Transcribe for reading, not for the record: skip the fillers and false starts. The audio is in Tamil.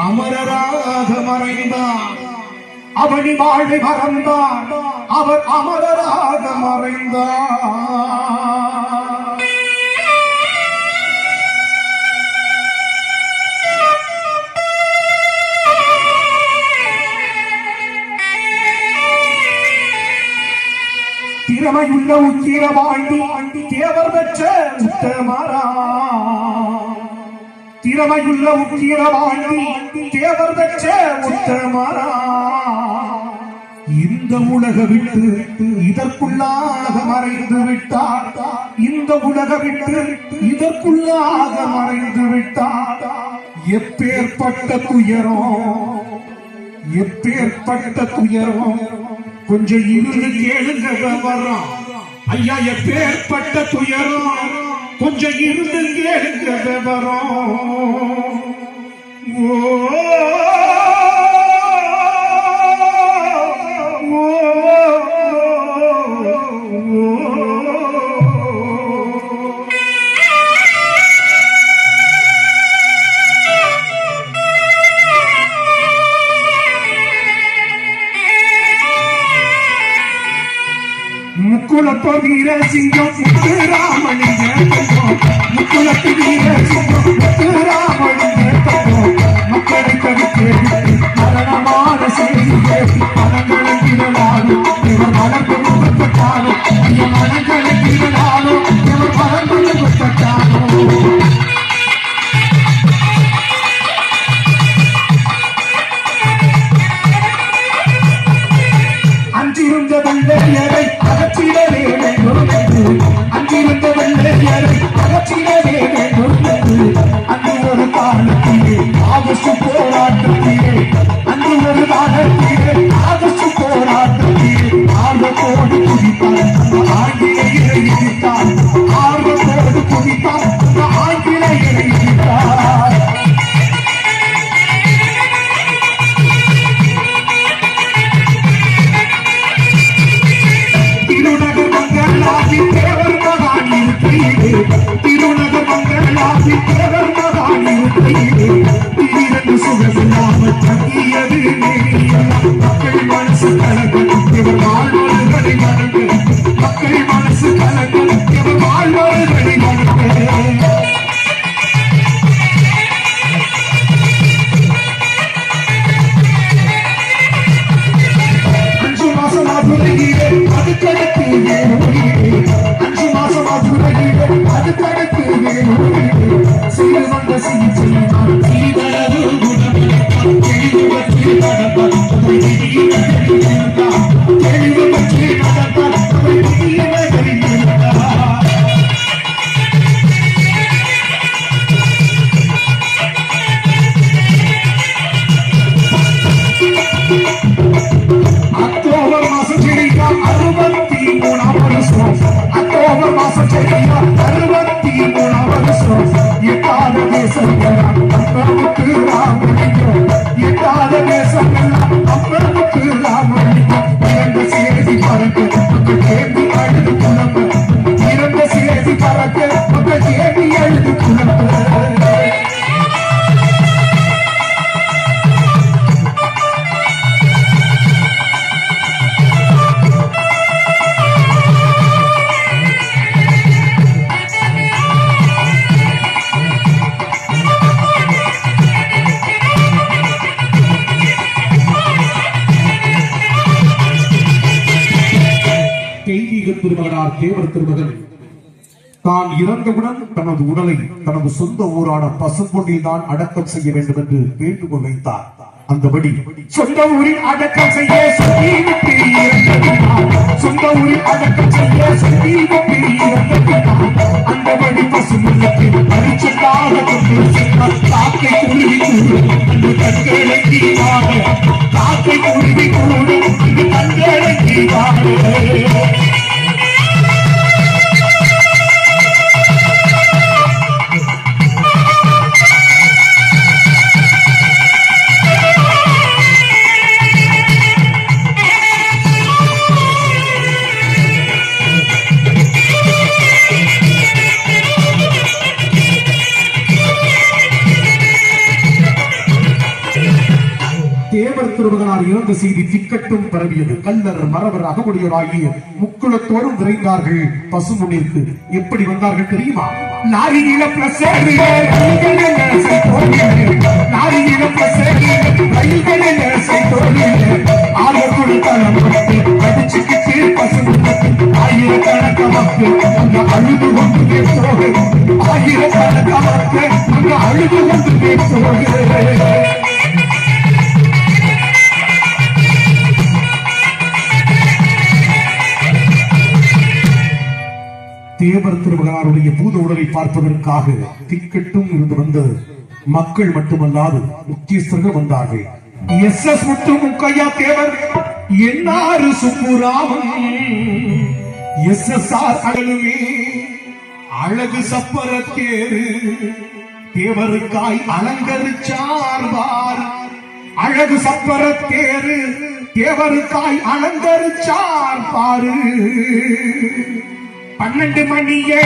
அமரராக மறைந்தார். அவனி வாழ்வை மறந்தார், அவர் அமரராக மறைந்தார். திறமையுள்ள உக்கிரவாண்டி தேவர் பெற்ற உத்தமரா. திறமையுள்ள உக்கிரவாண்டி தேவர் பெற்ற உத்தமரா. இந்த உலக விட்டு இதற்குள்ளாக மறைந்து விட்டார். இந்த உலக விட்டு இதற்குள்ளாக மறைந்து விட்டார். எப்பேற்பட்ட துயரம், எப்பேற்பட்ட துயரம். கொஞ்சம் இருந்து கேளுங்க விவரம். ஐயா எப்பேற்பட்ட துயரம், கொஞ்சம் இருந்து கேளுங்க விவரம். ஓ முக்குளத்தோ வீர சிங்கம் முத்துராமலிங்க முக்குளத்து வீர சிங்கம் முத்துராமலிங்க மக்களை கருத்து மரணமான செய்தி மனங்களை திரளாலும் இவர் மலர்ந்து முகப்பட்டாலும் மனங்களை திரளாலும் இவர் மலர்ந்து முகப்பட்டாலும். அஞ்சிருந்த வெள்ளையரை அகற்றிடவே வேண்டும், அங்கிருந்த வெள்ளையரை அகற்றிடவே வேண்டும். அன்று ஒரு காலத்திலே ஆகஸ்ட் போராட்டத்திலே, அன்று ஒரு காலத்திலே ஆகஸ்ட் போராட்டத்திலே ஆர்வத்தோடு குதித்தார் ஆங்கிலேயரை எதிர்த்தார். ஆர்வத்தோடு குதித்தார் ஆங்கிலேயரை எதிர்த்தார். திருநகர் மங்களாவில் தேவர் மகான் இருக்கையிலே திடீரென்று சுகமில்லாமல் தங்கியது மக்கள் மனசு கலங்க இவர் வாழ்வர்களை வணங்கு. மக்கள் மனசு கலங்க இவர் வாழ்வர்களை வணங்கு. அஞ்சு மாசம் அதுரையிலே அது கடத்து வேணுயிலே, அஞ்சு மாசம் அதுரையிலே அது கடத்து வேணுயிலே. செய்து வந்த சிகிச்சையினால் சீதளவு குணமிழந்தார். தெளிவு பற்றி நடந்தார் தெளிவு பற்றி நடந்தார் அக்டோபர் மாசம் செடிக்கா 63ஆம் வருஷம். அக்டோபர் மாசம் செடிக்கா 63ஆம் வருஷம். எட்டாத தேசங்களாம் அம்பருக்கு ராமலிங்கம், எட்டாத தேசங்களாம் அம்பருக்கு ராமலிங்கம். இறந்த சேதி பறக்க மக்கள் தேடி அழுது குழம்பு, இறந்த சேதி பறக்க மக்கள் தேடி அழுது குழம்பு. திருமகனார் தேவர் திருமகன் தான் இறந்தவுடன் தனது உடலை தனது சொந்த ஊரான பசும்பொன்னில் தான் அடக்கம் செய்ய வேண்டும் என்று வேண்டுகோள் வைத்தார். அந்தபடி சொந்த ஊரில் அடக்கம் செய்ய சொல்லி சொந்த ஊரில் அடக்கம் செய்ய சொல்லி அந்தபடி பசுமுள்ளத்தில் பரிச்சைக்காக காக்கை குருவி கூடும் கண்களை கீழாக, காக்கை குருவி கூடும் கண்களை கீழாக. திருமகனார் இறந்த செய்தி திக்கட்டும் பரவியது. கல்லர் மரவர் அகமுடையராகிய முக்குளத்தோடும் விரைந்தார்கள் பசுமுன்னிற்கு. எப்படி வந்தார்கள் தெரியுமா? லாரியில பிளஸ் ஆயிரக்கணக்க மக்கள் அங்க அழுது கொண்டு பேசுவோம். ஆயிரக்கணக்க மக்கள் அங்க அழுது கொண்டு பேசுவோம். தேவர் திருமகனாருடைய பூத உடலை பார்ப்பதற்காக திக்கெட்டும் இருந்து வந்த மக்கள் மட்டுமல்லாது முக்கியஸ்தர்கள் வந்தார்கள். எஸ் முத்து முக்கையா தேவர், என்னாறு சுப்புராமன், SSR அழகுமே அழகு சப்பர தேரு தேவருக்காய் அலங்கரிச்சார்வார். அழகு சப்பர தேரு தேவருக்காய் அலங்கரிச்சார் பாரு. 12 மணியே